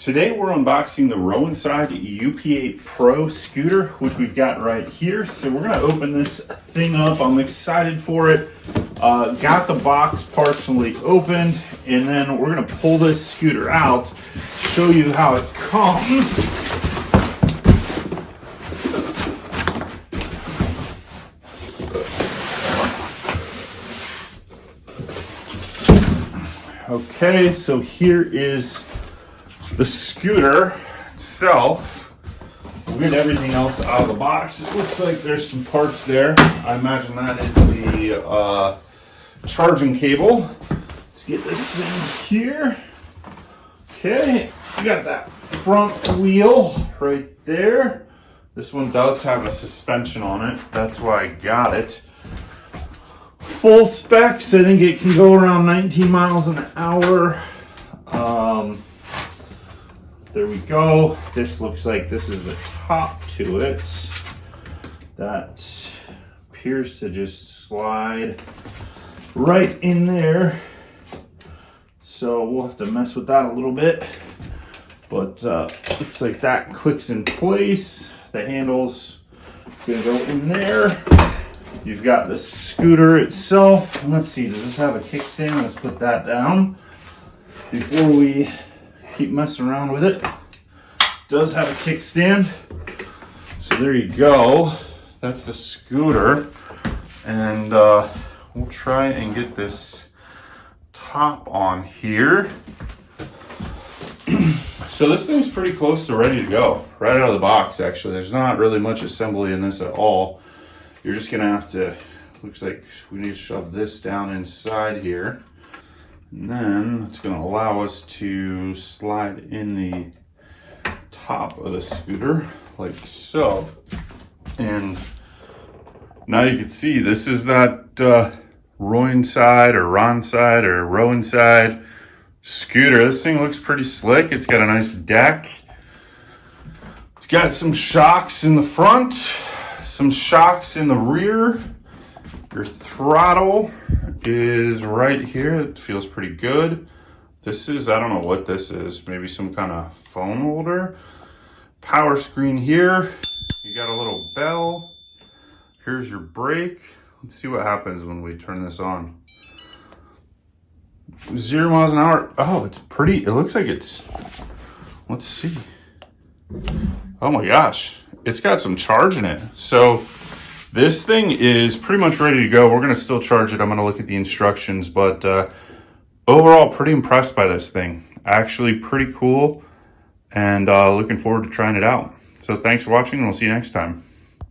Today we're unboxing the Roinside UP8 Pro scooter, which we've got right here. So we're gonna open this thing up. I'm excited for it. Got the box partially opened, and then we're gonna pull this scooter out, show you how it comes. Okay, so here is the scooter itself. We'll get everything else out of the box. It looks like there's some parts there. I imagine that is the charging cable. Let's get this thing here. Okay, we got that front wheel right there. This one does have a suspension on it. That's why I got it. Full specs. I think it can go around 19 miles an hour. There we go. This looks like this is the top to it. That appears to just slide right in there. So we'll have to mess with that a little bit. But looks like that clicks in place. The handle's gonna go in there. You've got the scooter itself. Let's see, does this have a kickstand? Let's put that down before we keep messing around with it. Does have a kickstand. So there you go. That's the scooter. And we'll try and get this top on here. So this thing's pretty close to ready to go. Right out of the box, actually. There's not really much assembly in this at all. You're just gonna have to, looks like we need to shove this down inside here. And then it's gonna allow us to slide in the top of the scooter, like so. And now you can see this is that Roinside or Roinside scooter. This thing looks pretty slick. It's got a nice deck. It's got some shocks in the front, some shocks in the rear. Your throttle is right here. It feels pretty good. This is, I don't know what this is, maybe some kind of phone holder. Power screen here. You got a little bell. Here's your brake. Let's see what happens when we turn this on. 0 miles an hour. Oh, it's pretty, it looks like it's, let's see. Oh my gosh, it's got some charge in it. So this thing is pretty much ready to go. We're gonna still charge it. I'm gonna look at the instructions, but overall pretty impressed by this thing. Actually pretty cool, and looking forward to trying it out. So thanks for watching, and we'll see you next time.